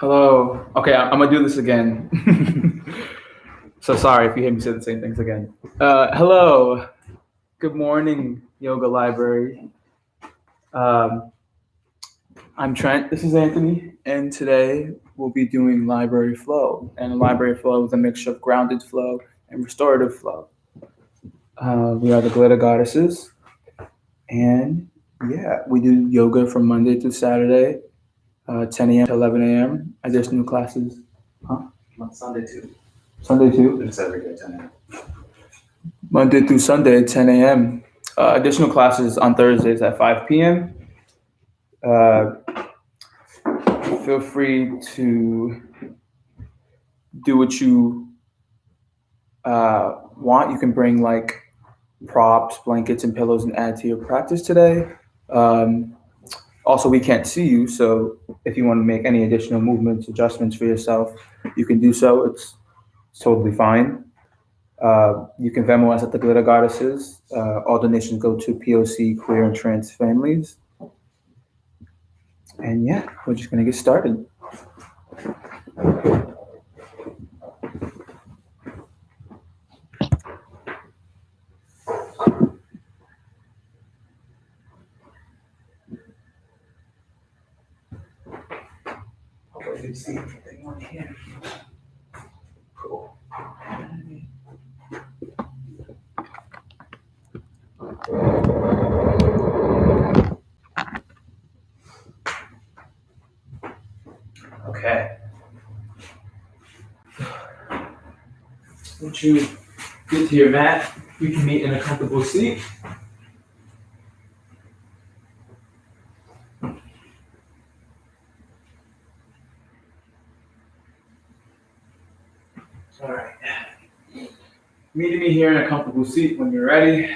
Hello. Okay, I'm gonna do this again. So sorry if you hear me say the same things again. Hello. Good morning, Yoga Library. Um, I'm Trent. This is Anthony, and today we'll be doing library flow. And library flow is a mixture of grounded flow and restorative flow. We are the glitter goddesses, and yeah, we do yoga from Monday through Saturday, 10 a.m. to 11 a.m. Additional classes. Huh? Sunday too. Sunday too. It's every day 10 a.m. Monday through Sunday, 10 a.m. Additional classes on Thursdays at 5 p.m. Uh, Feel free to do what you want. You can bring like props, blankets, and pillows and add to your practice today. Um, Also, we can't see you, so if you want to make any additional movements, adjustments for yourself, you can do so. It's totally fine. You can Venmo us at the Glitter Goddesses. All donations go to POC, queer, and trans families. And yeah, we're just gonna get started. Hopefully you see anything on here. Cool. Okay. Once you get to your mat, you can meet in a comfortable seat. All right. Meeting me here in a comfortable seat when you're ready.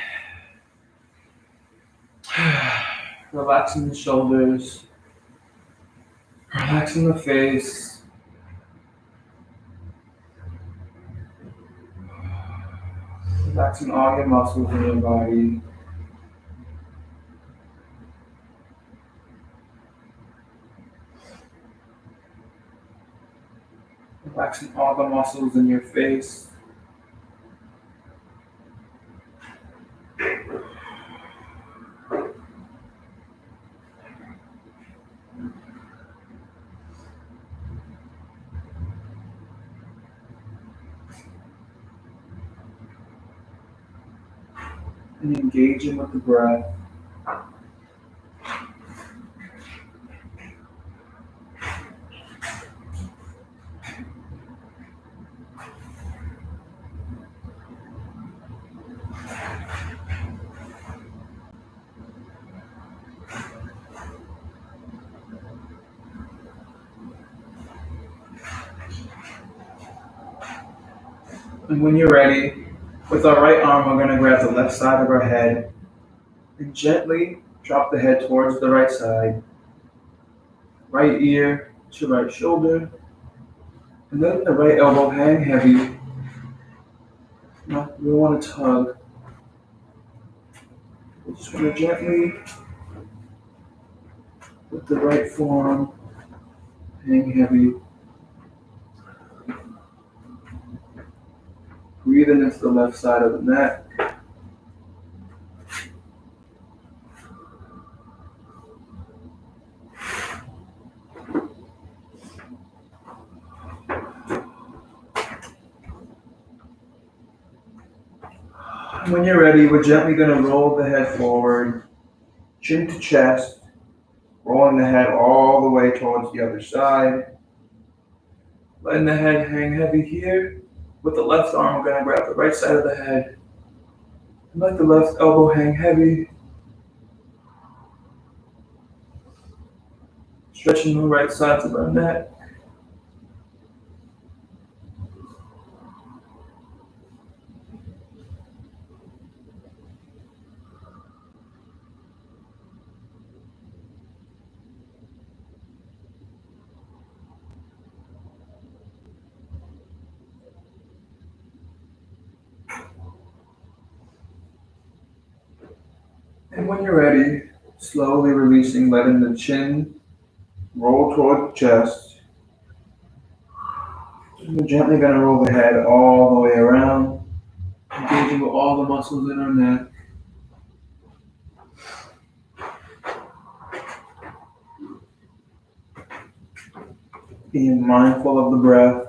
Relaxing the shoulders, relaxing the face, relaxing all your muscles in your body. Relaxing all the muscles in your face. And engaging with the breath. And when you're ready, with our right arm, we're going to grab the left side of our head and gently drop the head towards the right side, right ear to right shoulder, and then the right elbow hang heavy. We don't want to tug. We're just going to gently, with the right forearm, hang heavy. Breathing into the left side of the neck. When you're ready, we're gently going to roll the head forward, chin to chest, rolling the head all the way towards the other side. Letting the head hang heavy here. With the left arm, we're going to grab the right side of the head and let the left elbow hang heavy. Stretching the right sides of our neck. And when you're ready, slowly releasing, letting the chin roll toward the chest, We're gently going to roll the head all the way around, engaging with all the muscles in our neck. Being mindful of the breath.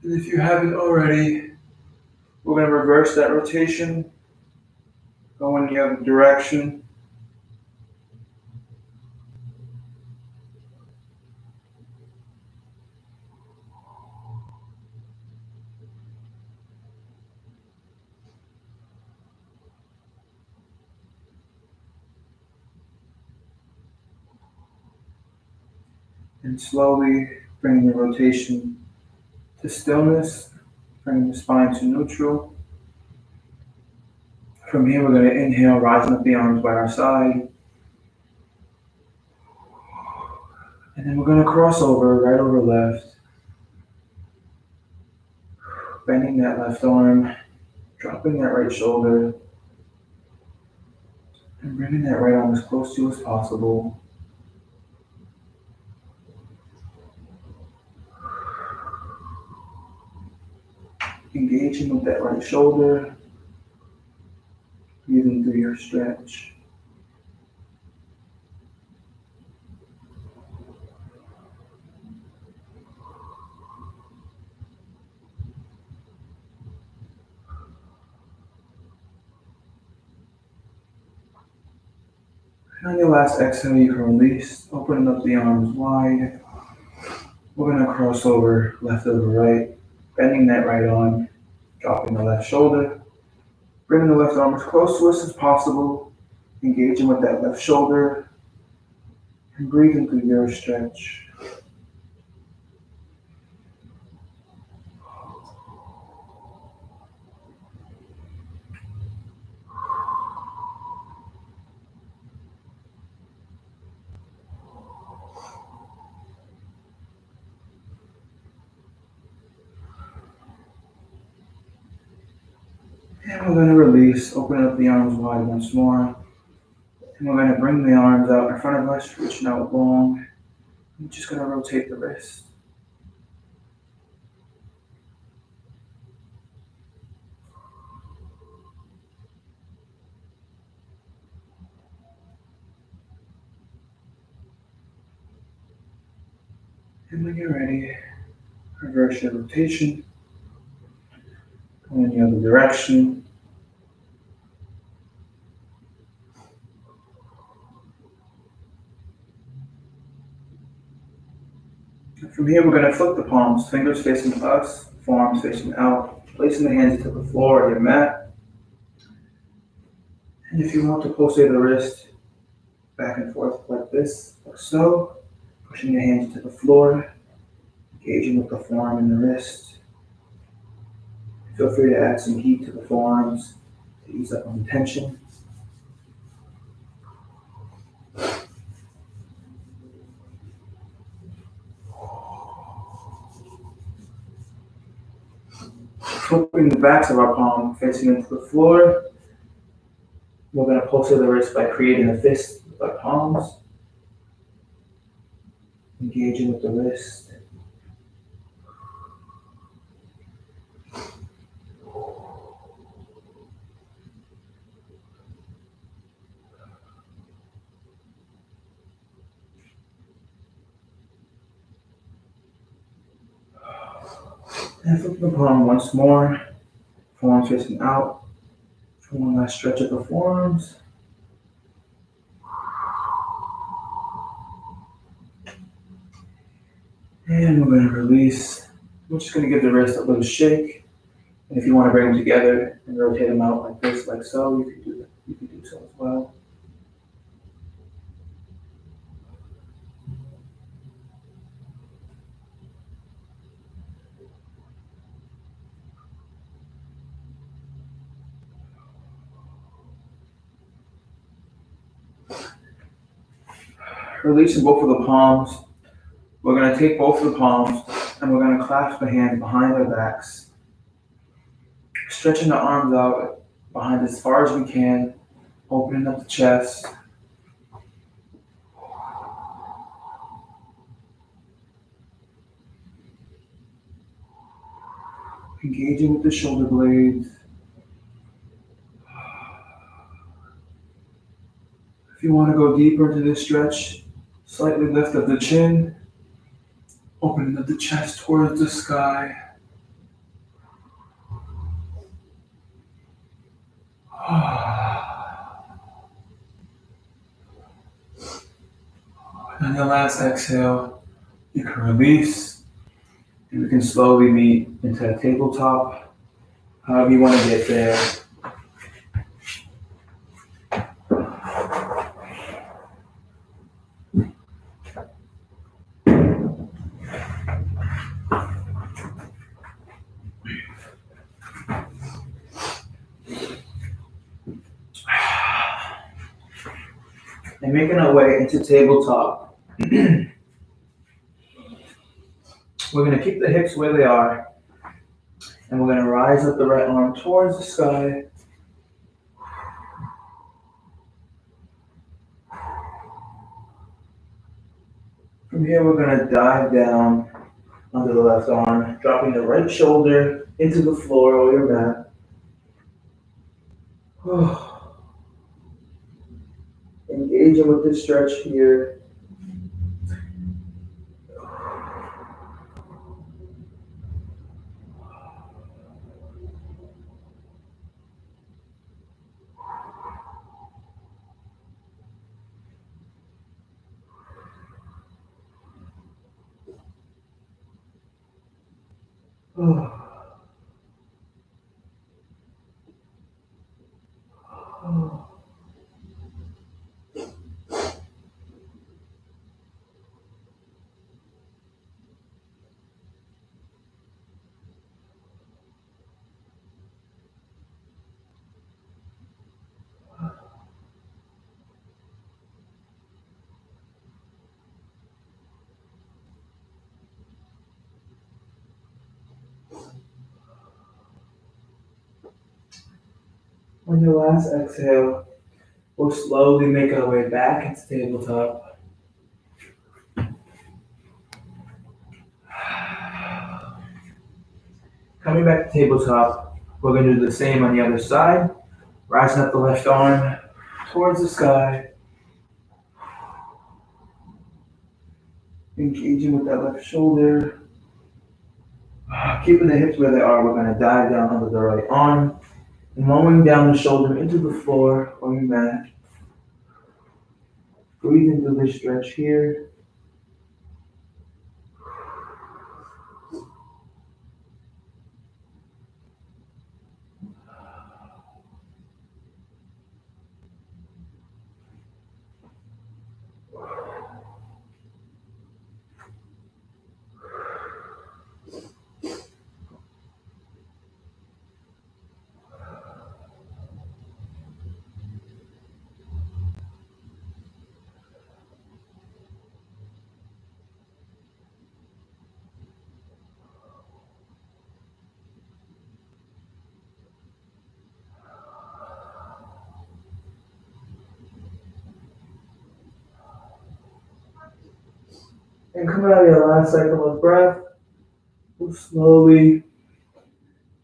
And if you haven't already, we're going to reverse that rotation, go in the other direction. And slowly bringing the rotation to stillness, bringing the spine to neutral. From here, we're going to inhale, rising up the arms by our side. And then we're going to cross over, right over left. Bending that left arm, dropping that right shoulder, and bringing that right arm as close to you as possible. Engaging with that right shoulder, breathing through your stretch. And on your last exhale, you can release, opening up the arms wide. We're going to cross over left over right, bending that right arm, dropping the left shoulder, bringing the left arm as close to us as possible, engaging with that left shoulder, and breathing through your stretch. And we're going to release, open up the arms wide once more. And we're going to bring the arms out in front of us, reaching out long. I'm just going to rotate the wrist. And when you're ready, reverse your rotation. Go in the other direction. And from here, we're going to flip the palms, fingers facing us, forearms facing out, placing the hands to the floor or your mat. And if you want to pulsate the wrist back and forth like this, or so, pushing the hands to the floor, engaging with the forearm and the wrist. Feel free to add some heat to the forearms to ease up on the tension. Flipping the backs of our palm facing into the floor. We're going to pulsate the wrist by creating a fist with our palms. Engaging with the wrist. And flip the palm once more. Forearms facing out. For one last stretch of the forearms. And we're going to release. We're just going to give the wrist a little shake. And if you want to bring them together and rotate them out like this, like so, you can do that. You can do so as well. Releasing both of the palms. We're going to take both of the palms and we're going to clasp the hands behind our backs, stretching the arms out behind as far as we can, opening up the chest. Engaging with the shoulder blades. If you want to go deeper into this stretch, slightly lift up the chin, opening up the chest towards the sky. And on your last exhale, you can release and we can slowly meet into a tabletop, however you want to get there. And making our way into tabletop. We're going to keep the hips where they are, and we're going to rise up the right arm towards the sky. From here, we're going to dive down onto the left arm, dropping the right shoulder into the floor or your mat. Engaging with this stretch here. On your last exhale, we'll slowly make our way back into tabletop. Coming back to tabletop, we're going to do the same on the other side. Rising up the left arm towards the sky. Engaging with that left shoulder. Keeping the hips where they are, we're going to dive down onto the right arm. And lowering down the shoulder into the floor or your mat. Breathing through this stretch here. And coming out of your last cycle of breath, we'll slowly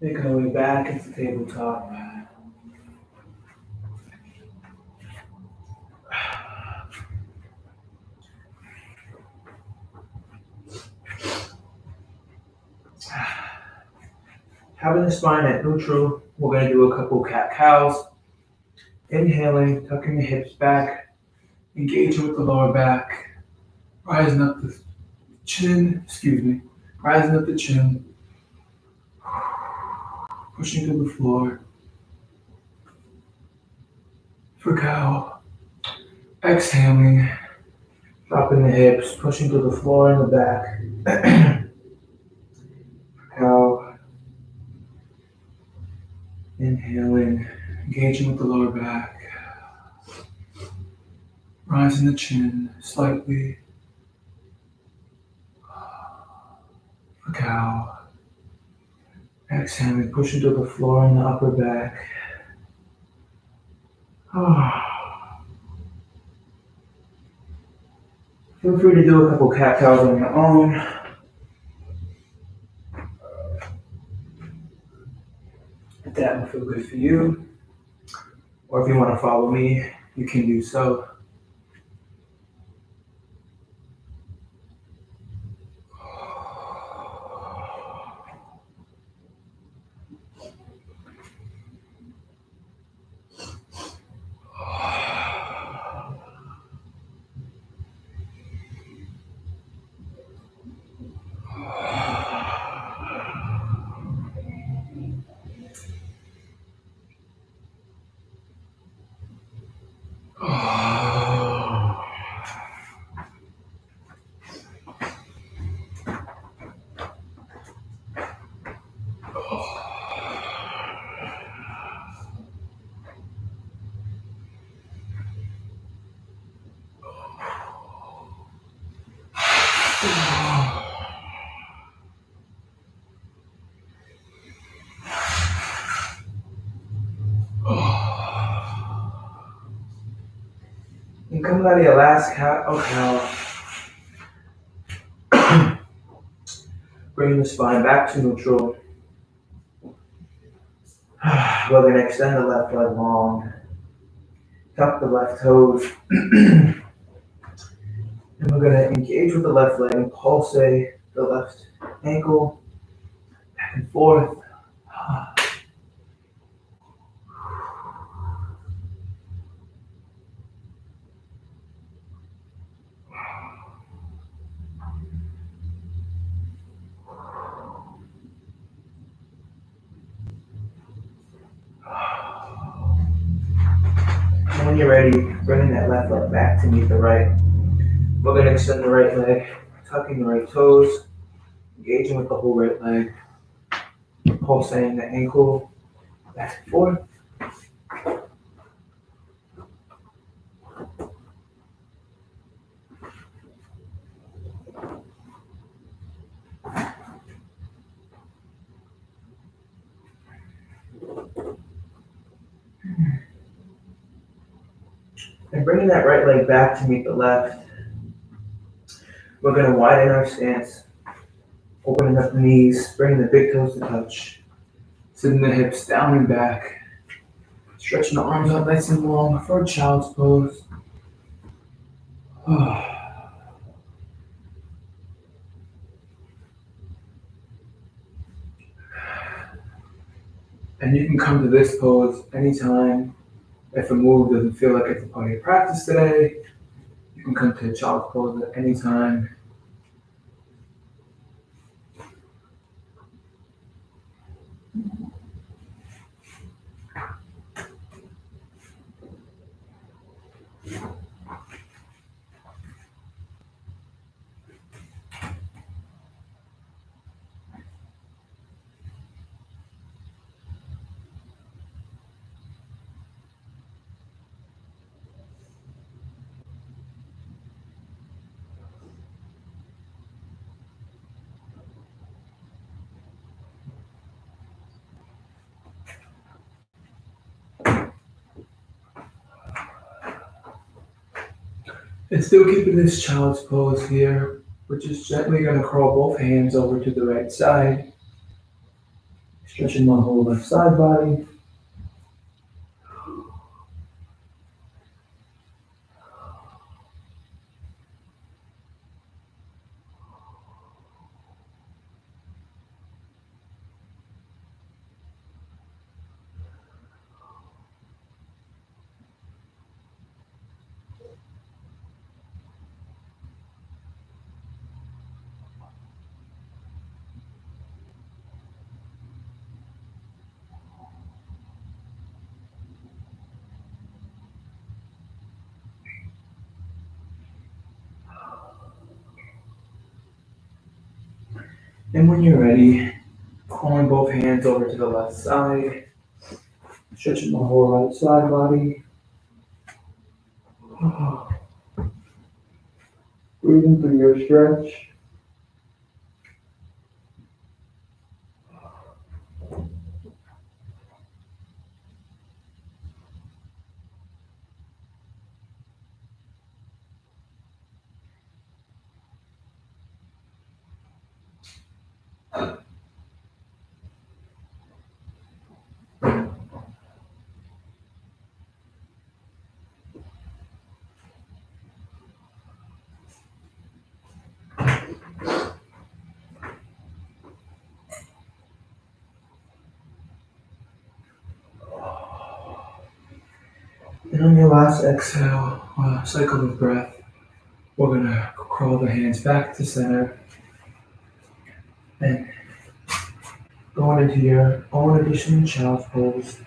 make our way back into tabletop. Having the spine at neutral, we're going to do a couple cat-cows. Inhaling, tucking the hips back, engaging with the lower back, rising up the chin, rising up the chin, pushing to the floor. For cow, exhaling, dropping the hips, pushing to the floor and the back. For cow, inhaling, engaging with the lower back. Rising the chin slightly. For cow. Exhaling, pushing to the floor in the upper back. Feel free to do a couple cat cows on your own. If that will feel good for you. Or if you want to follow me, you can do so. And coming out of your last cat or cow, bringing the spine back to neutral. We're going to extend the left leg long, tuck the left toes, and we're going to engage with the left leg and pulsate the left ankle back and forth. And when you're ready, bringing that left leg back to meet the right. We're going to extend the right leg, tucking the right toes, engaging with the whole right leg, pulsating the ankle back and forth. And bringing that right leg back to meet the left, we're going to widen our stance, opening up the knees, bringing the big toes to touch, sitting the hips down and back, stretching the arms out nice and long for a child's pose. And you can come to this pose anytime. If a move doesn't feel like it's a part of your practice today, you can come to a child's pose at any time. And still keeping this child's pose here, we're just gently going to crawl both hands over to the right side, stretching my whole left side body. And when you're ready, crawling both hands over to the left side, stretching the whole right side body. Breathing through your stretch. And on your last exhale, cycle of breath, we're gonna crawl the hands back to center and going into your own additional child's pose.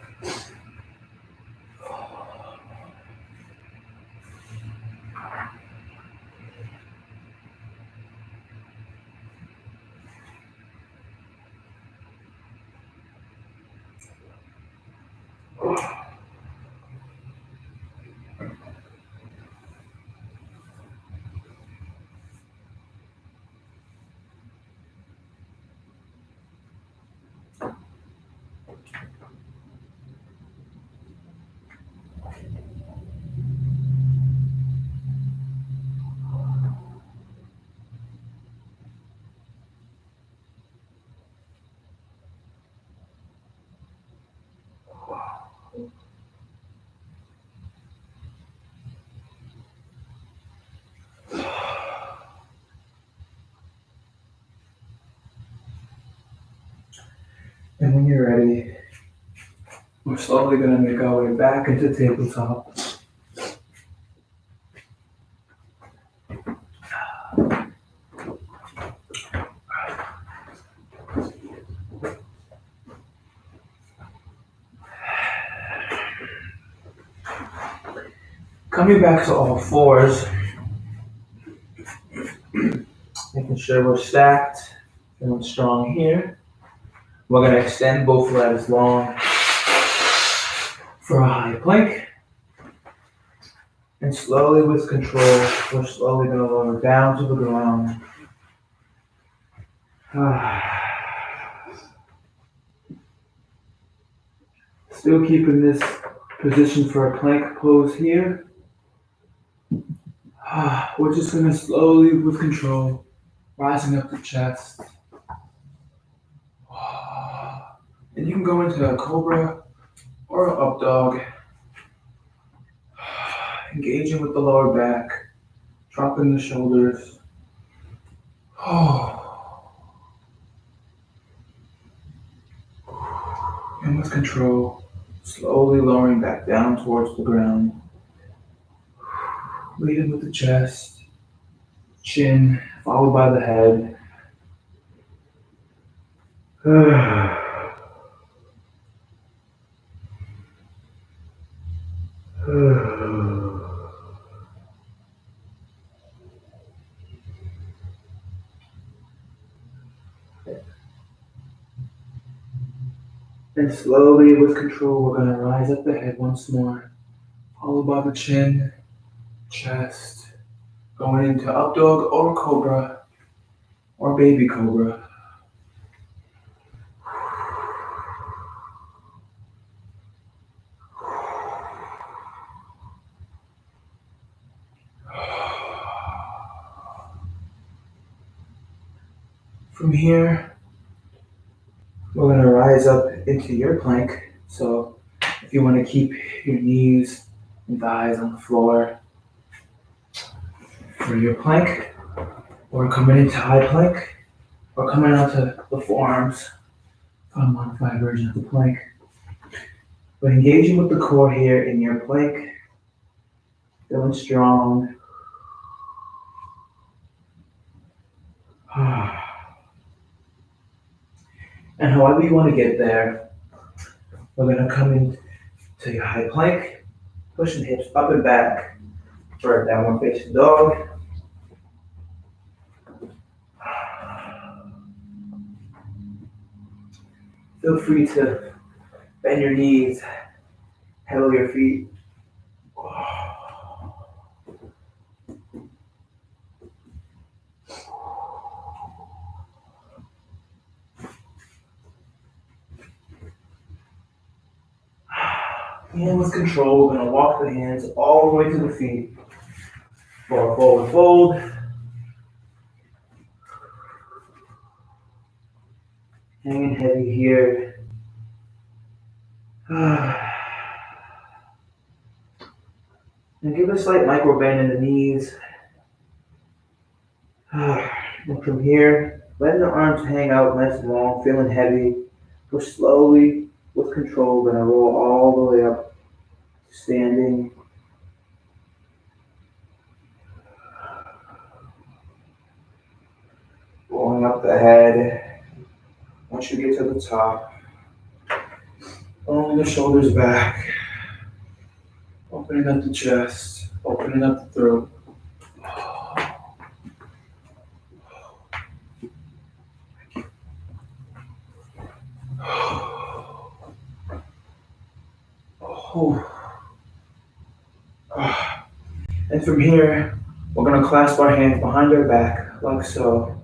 And when you're ready, we're slowly gonna make our way back into tabletop. Coming back to all fours, making sure we're stacked, feeling strong here. We're gonna extend both legs long for a high plank. And slowly with control, we're slowly gonna lower down to the ground. Still keeping this position for a plank pose here. We're just gonna slowly with control, rising up the chest. And you can go into a cobra or an up dog. Engaging with the lower back, dropping the shoulders. And with control, slowly lowering back down towards the ground. Leading with the chest, chin, followed by the head. And slowly, with control, we're gonna rise up the head once more, followed by the chin, chest, going into up dog or cobra or baby cobra. From here, we're gonna rise up into your plank. So if you want to keep your knees and thighs on the floor for your plank, or coming into high plank, or coming onto the forearms for a modified version of the plank. But engaging with the core here in your plank, feeling strong. And however you want to get there, we're gonna come into your high plank, pushing hips up and back for a downward facing dog. Feel free to bend your knees, pedal your feet. And with control, we're going to walk the hands all the way to the feet for a forward fold. Hanging heavy here. And give a slight micro bend in the knees. And from here, letting the arms hang out nice and long, feeling heavy. We're slowly, with control, going to roll all the way up, standing. Rolling up the head. Once you get to the top, rolling the shoulders back. Opening up the chest, opening up the throat. And from here, we're going to clasp our hands behind our back, like so.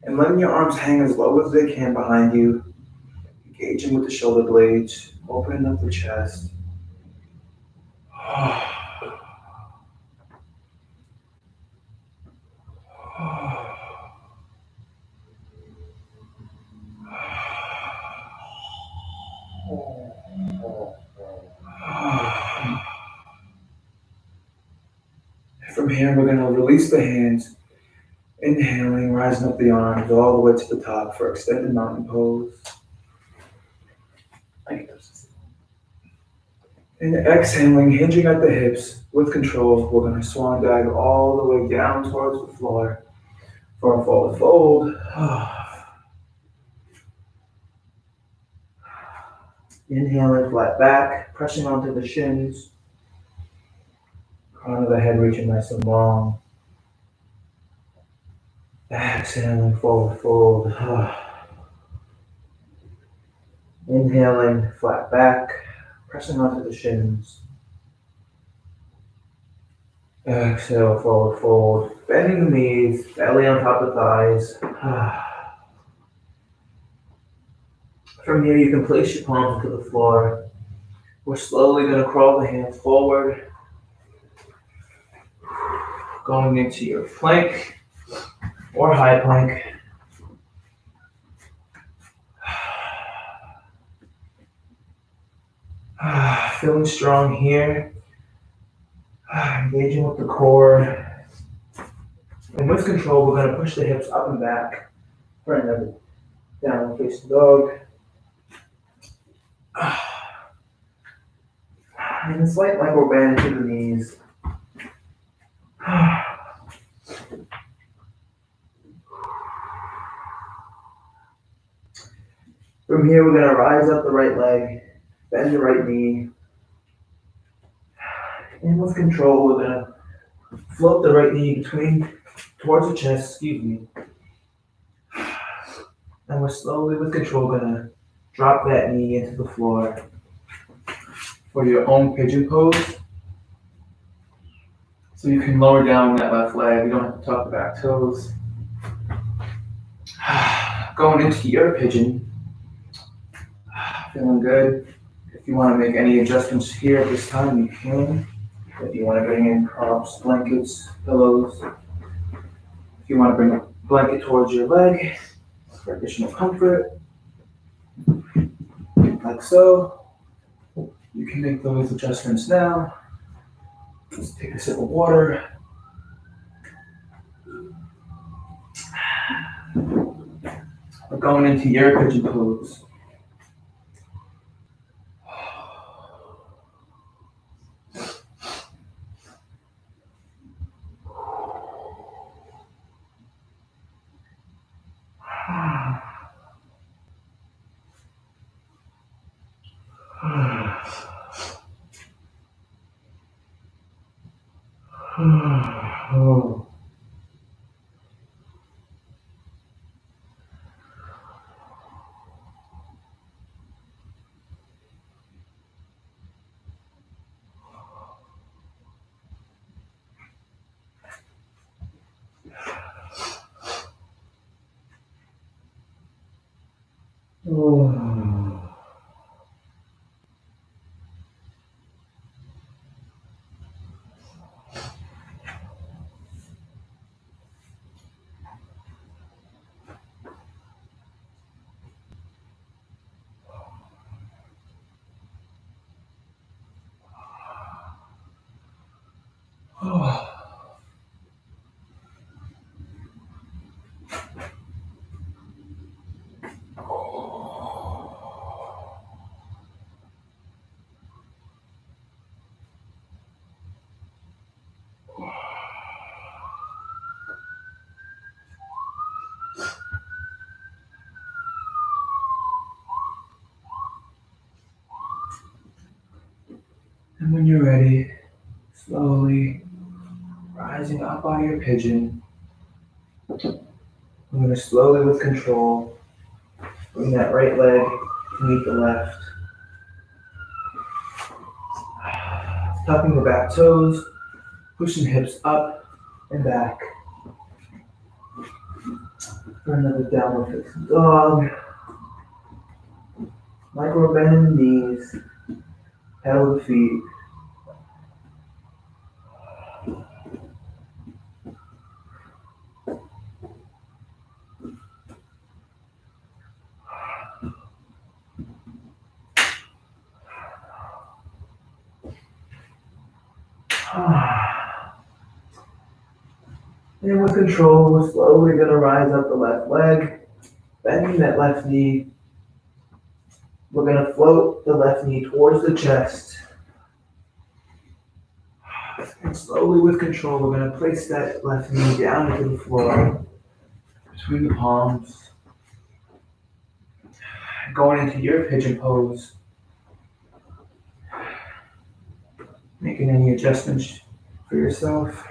And letting your arms hang as low as they can behind you, engaging with the shoulder blades, opening up the chest. From here, we're going to release the hands, inhaling, rising up the arms all the way to the top for extended mountain pose. And exhaling, hinging at the hips with control, we're going to swan dive all the way down towards the floor for a forward fold. Inhaling, flat back, pressing onto the shins. Crown of the head reaching nice and long. Exhaling, forward fold. Inhaling, flat back, pressing onto the shins. Exhale, forward fold. Bending the knees, belly on top of the thighs. From here, you can place your palms to the floor. We're slowly going to crawl the hands forward, going into your plank or high plank. Feeling strong here. Engaging with the core. And with control, we're going to push the hips up and back for another downward facing dog. And a slight micro bend into the knees. From here, we're going to rise up the right leg, bend the right knee. And with control, we're going to float the right knee towards the chest, And we're slowly, with control, going to drop that knee into the floor for your own pigeon pose. So you can lower down that left leg. You don't have to tuck the back toes. Going into your pigeon. Feeling good. If you want to make any adjustments here at this time, you can. If you want to bring in props, blankets, pillows. If you want to bring a blanket towards your leg for additional comfort, like so. You can make those adjustments now. Just take a sip of water. We're going into your pigeon pose. And when you're ready, slowly rising up on your pigeon, I'm going to slowly, with control, bring that right leg to meet the left. Tucking the back toes, pushing hips up and back. For another downward facing dog. Micro bend in the knees, pedal the feet. And with control, we're slowly going to rise up the left leg, bending that left knee. We're going to float the left knee towards the chest. And slowly, with control, we're going to place that left knee down into the floor, between the palms. Going into your pigeon pose. Making any adjustments for yourself.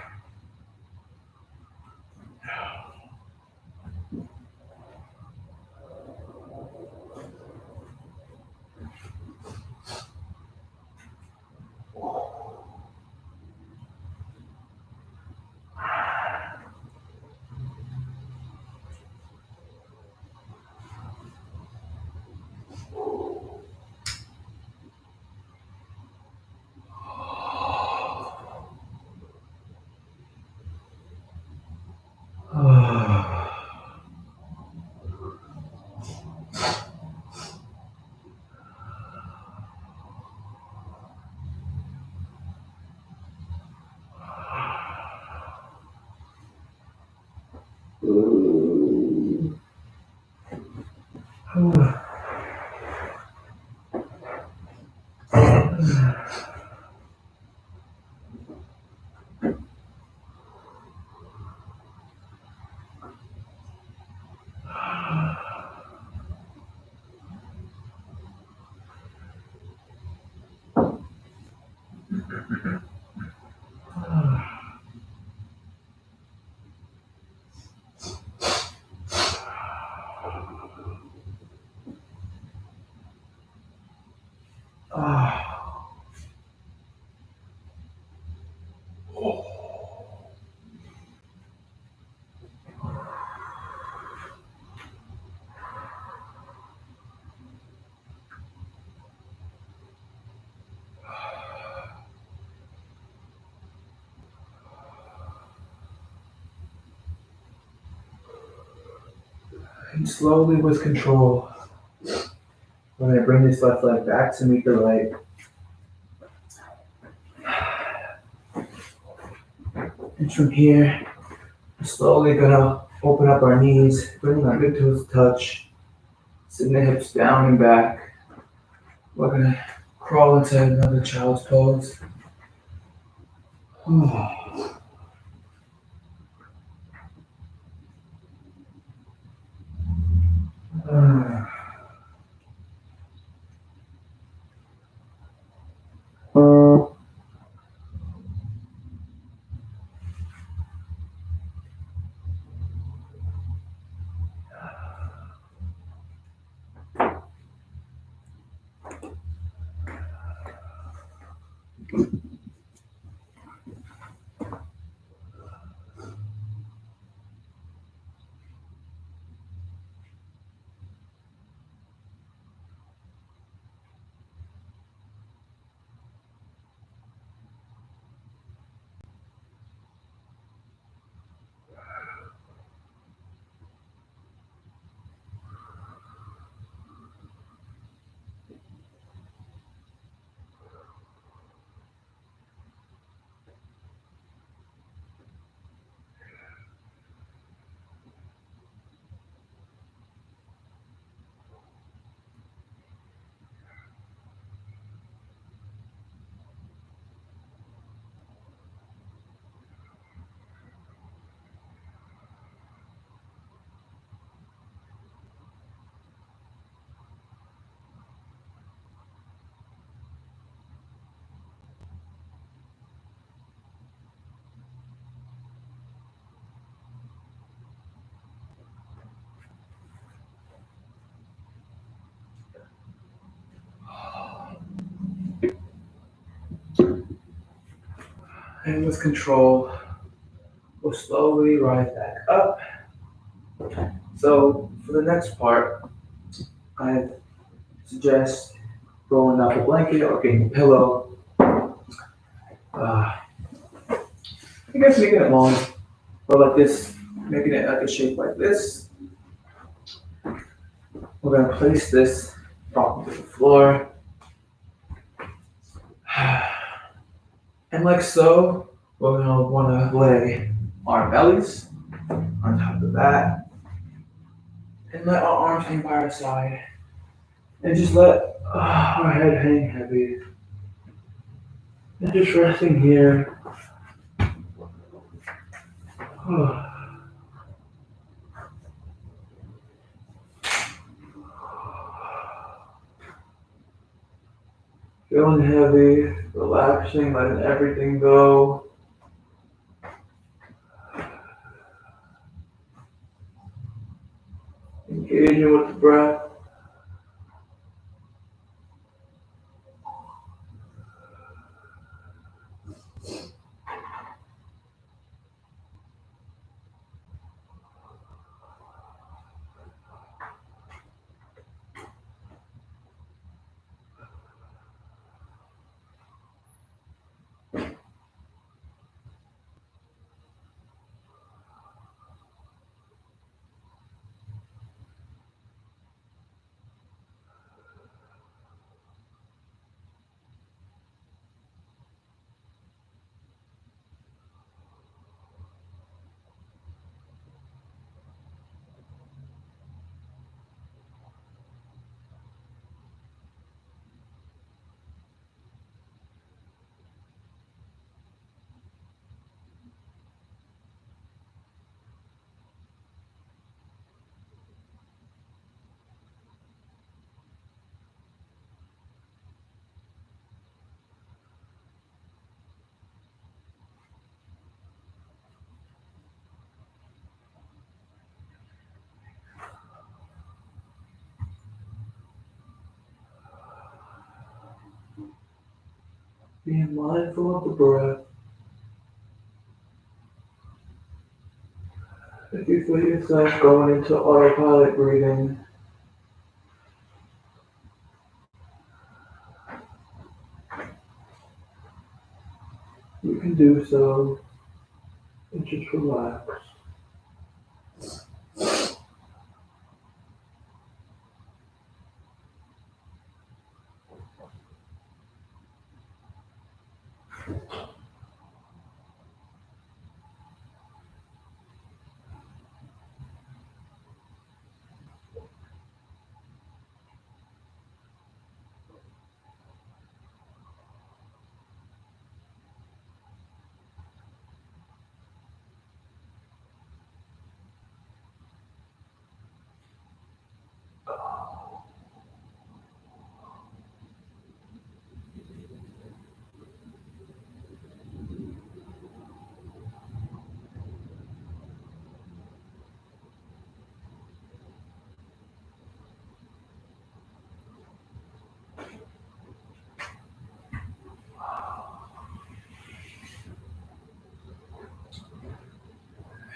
And slowly, with control, we're going to bring this left leg back to meet the right. And from here, we're slowly going to open up our knees, bring our big toes to touch, sitting the hips down and back. We're going to crawl into another child's pose. And with control, we'll slowly rise back up. So for the next part, I suggest rolling up a blanket or getting a pillow. I guess making it long, or like this, making it like a shape like this. We're gonna place this prop onto the floor. And like so, we're gonna wanna lay our bellies on top of that and let our arms hang by our side and just let our head hang heavy. And just resting here. Feeling heavy, relaxing, letting everything go. Engaging with the breath. Being mindful of the breath. If you feel yourself going into autopilot breathing, you can do so and just relax.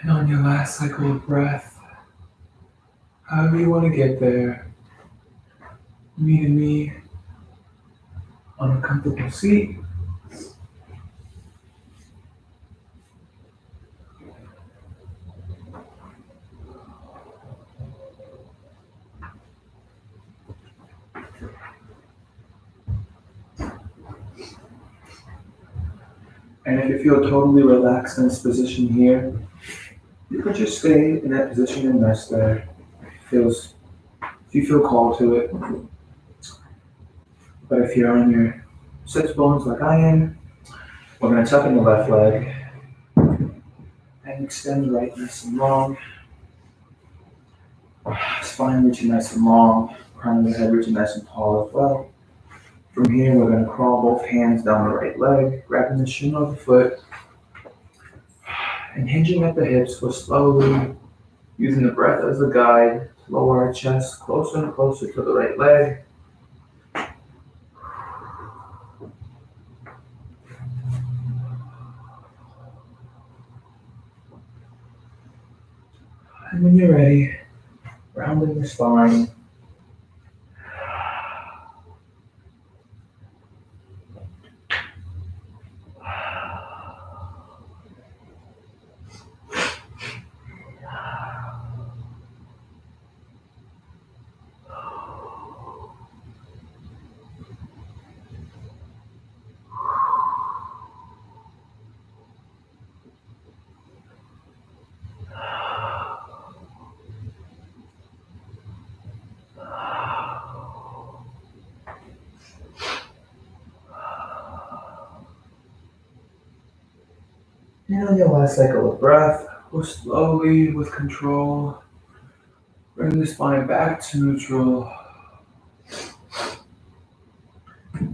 And on your last cycle of breath, however you want to get there, meeting me on a comfortable seat. And if you feel totally relaxed in this position here, you can just stay in that position and rest there. If you feel called to it. But if you're on your sits bones like I am, we're going to tuck in the left leg and extend the right nice and long. Spine reaching nice and long, crown of the head reaching nice and tall as well. From here, we're going to crawl both hands down the right leg, grabbing the shin of the foot, and hinging at the hips. We're slowly using the breath as a guide to lower our chest closer and closer to the right leg. And when you're ready, rounding the spine. And on your last cycle of breath, we'll slowly, with control, bring the spine back to neutral.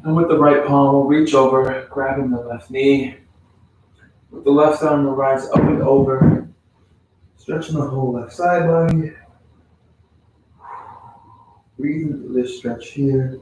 And with the right palm, we'll reach over, grabbing the left knee. With the left arm, we'll rise up and over, stretching the whole left side body. Breathe into this stretch here.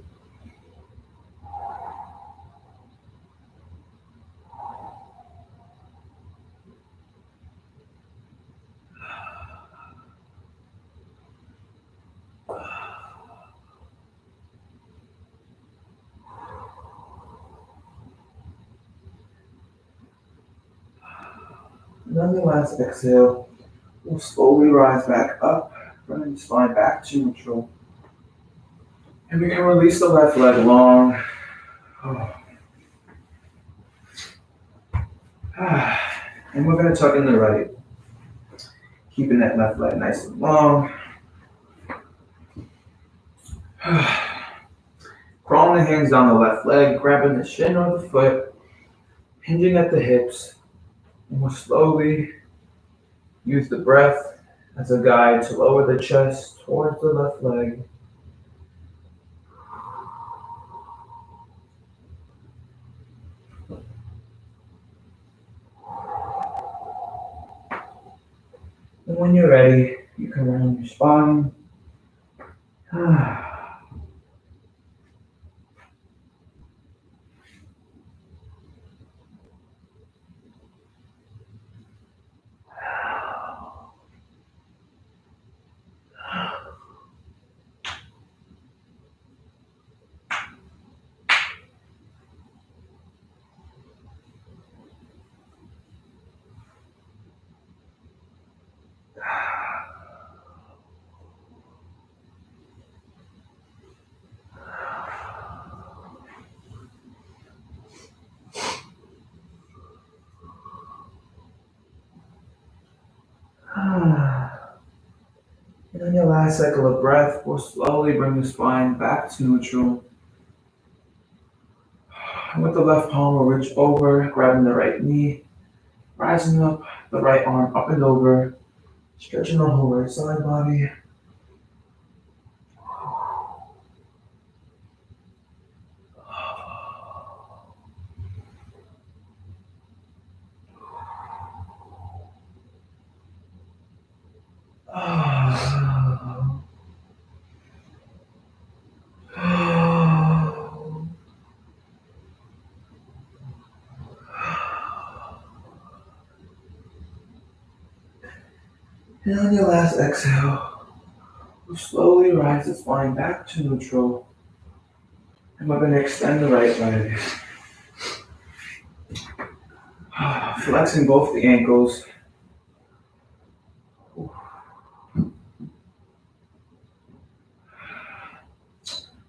And on the last exhale, we'll slowly rise back up, bringing the spine back to neutral. And we can release the left leg long. And we're going to tuck in the right, keeping that left leg nice and long. Crawling the hands down the left leg, grabbing the shin or the foot, hinging at the hips, and we'll slowly use the breath as a guide to lower the chest towards the left leg. And when you're ready, you can round your spine. And on your last cycle of breath, we'll slowly bring the spine back to neutral. And with the left palm, we'll reach over, grabbing the right knee, rising up, the right arm up and over, stretching the whole right side body. And on your last exhale, we'll slowly rise the spine back to neutral. And we're going to extend the right leg. Flexing both the ankles.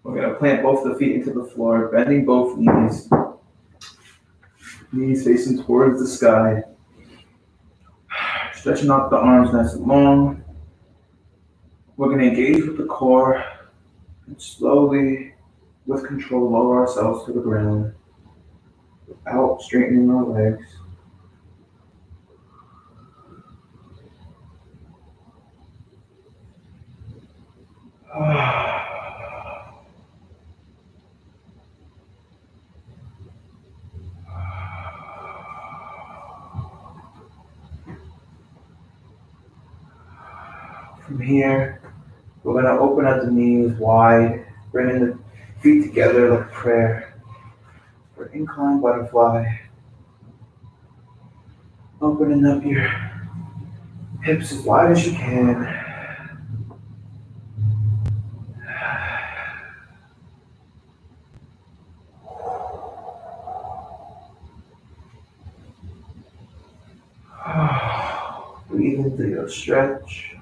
We're going to plant both the feet into the floor, bending both knees. Knees facing towards the sky. Stretching out the arms nice and long. We're going to engage with the core and slowly, with control, lower ourselves to the ground without straightening our legs. From here, we're going to open up the knees wide, bringing the feet together like a prayer for incline butterfly. Opening up your Hips as wide as you can. Breathe into your stretch.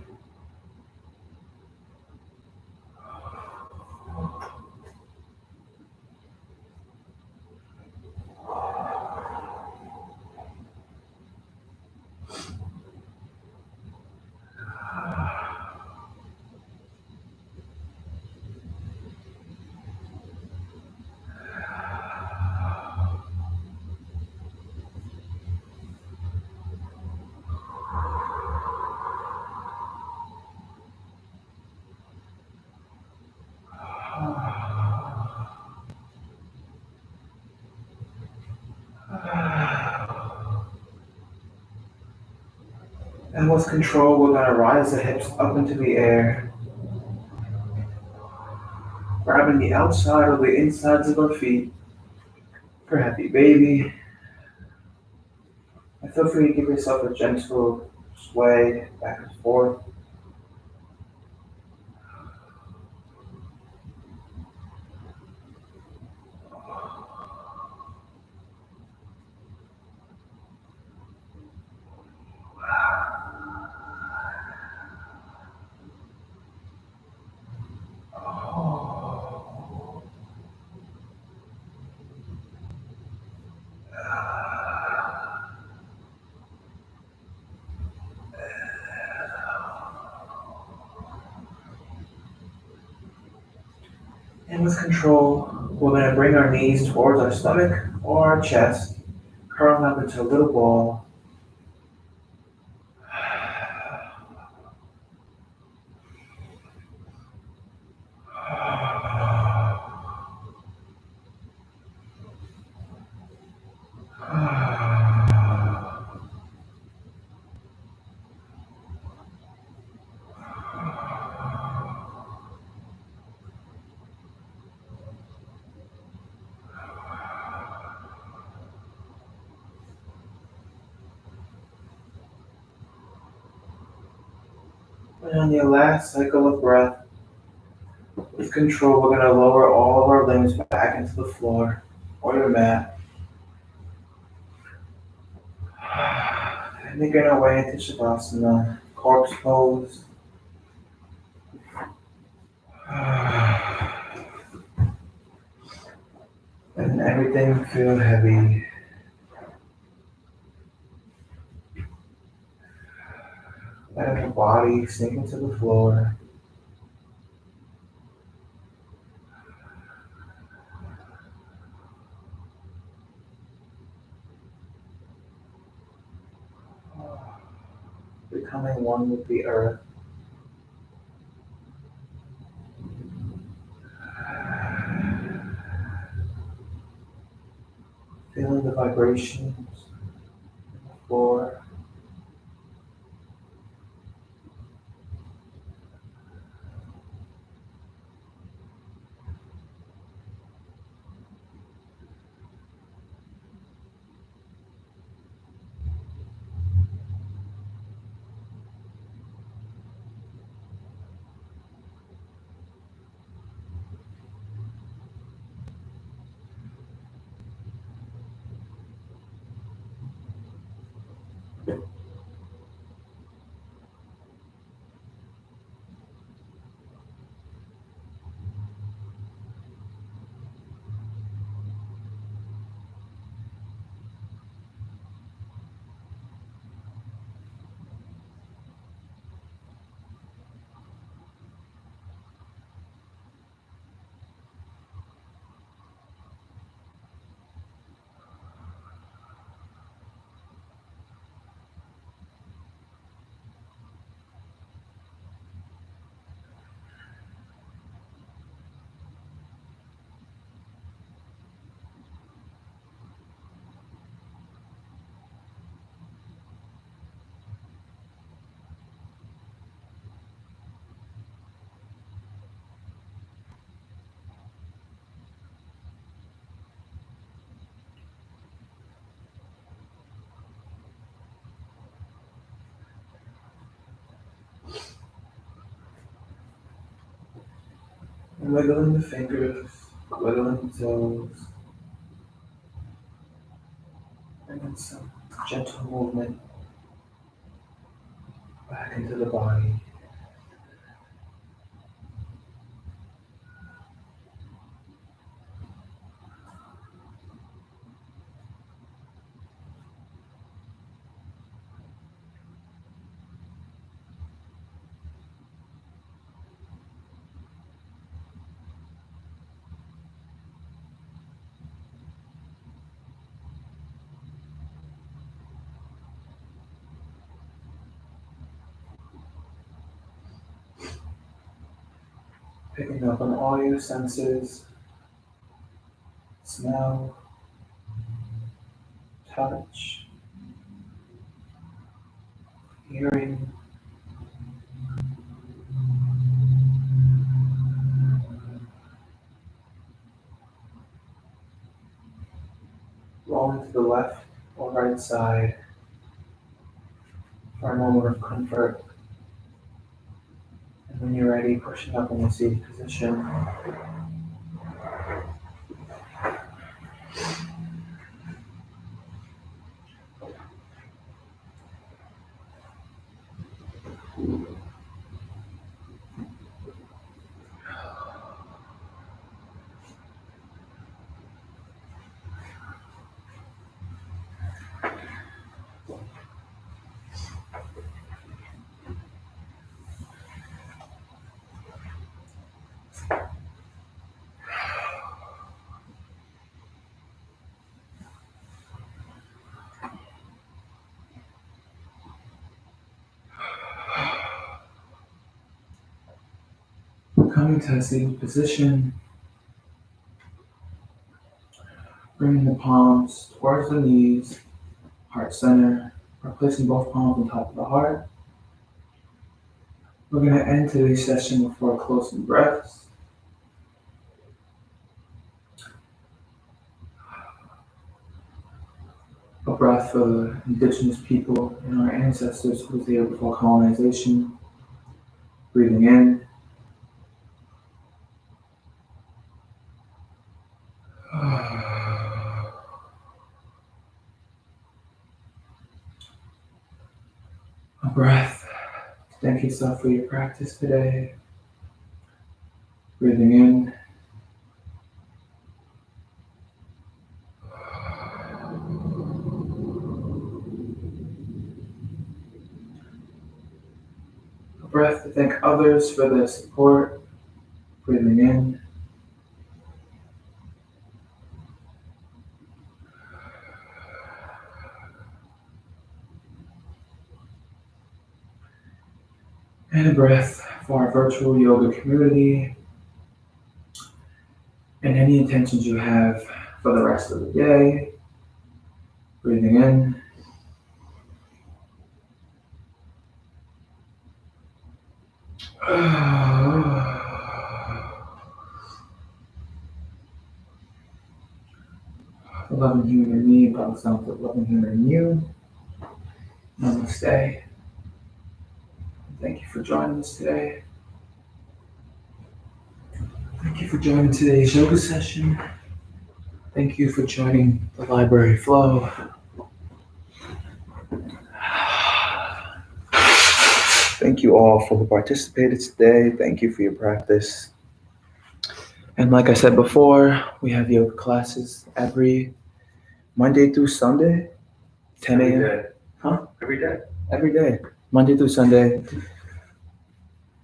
And with control, we're going to rise the hips up into the air, grabbing the outside or the insides of our feet for happy baby. And feel free to give yourself a gentle sway back and forth. And with control, we're going to bring our knees towards our stomach or our chest, curling up into a little ball. And on your last cycle of breath, with control, we're going to lower all of our limbs back into the floor or your mat. And making our way into Shavasana, corpse pose. And everything feel heavy. Letting the body sink into the floor. Becoming one with the earth. Feeling the vibrations on the floor. And wiggling the fingers, wiggling the toes, and then some gentle movement back into the body. Picking up on all your senses, smell, touch, hearing, rolling to the left or right side for a moment of comfort. And when you're ready, pushing up in the seated position. Coming to a seated position, bringing the palms towards the knees, heart center, or placing both palms on top of the heart. We're going to end today's session with 4 closing breaths. A breath for the indigenous people and our ancestors who was there before colonization. Breathing in. A breath. Thank yourself for your practice today. Breathing in. A breath to thank others for their support. Breathing in. And a breath for our virtual yoga community and any intentions you have for the rest of the day. Breathing in. The loving human in me bows down to the loving human in you. Namaste. Thank you for joining us today. Thank you for joining today's yoga session. Thank you for joining the library flow. Thank you all for who participated today. Thank you for your practice. And like I said before, we have yoga classes every Monday through Sunday, 10 a.m. Every day. Huh? Every day. Every day, Monday through Sunday,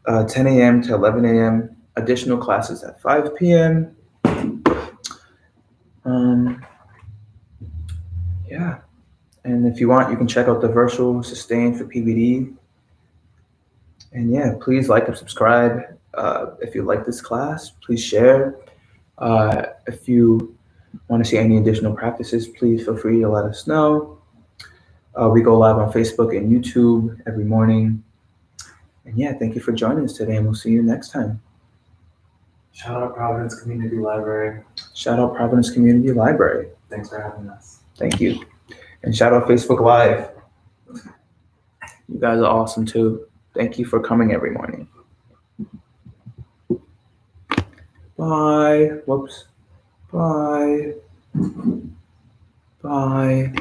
10 a.m. to 11 a.m. Additional classes at 5 p.m. Yeah. And if you want, you can check out the virtual sustain for PBD. And yeah, please like and subscribe. If you like this class, please share. If you want to see any additional practices, please feel free to let us know. We go live on Facebook and YouTube every morning. And yeah, thank you for joining us today, and we'll see you next time. Shout out Providence Community Library. Shout out Providence Community Library. Thanks for having us. Thank you. And shout out Facebook Live. You guys are awesome too. Thank you for coming every morning. Bye. Whoops. Bye. Bye.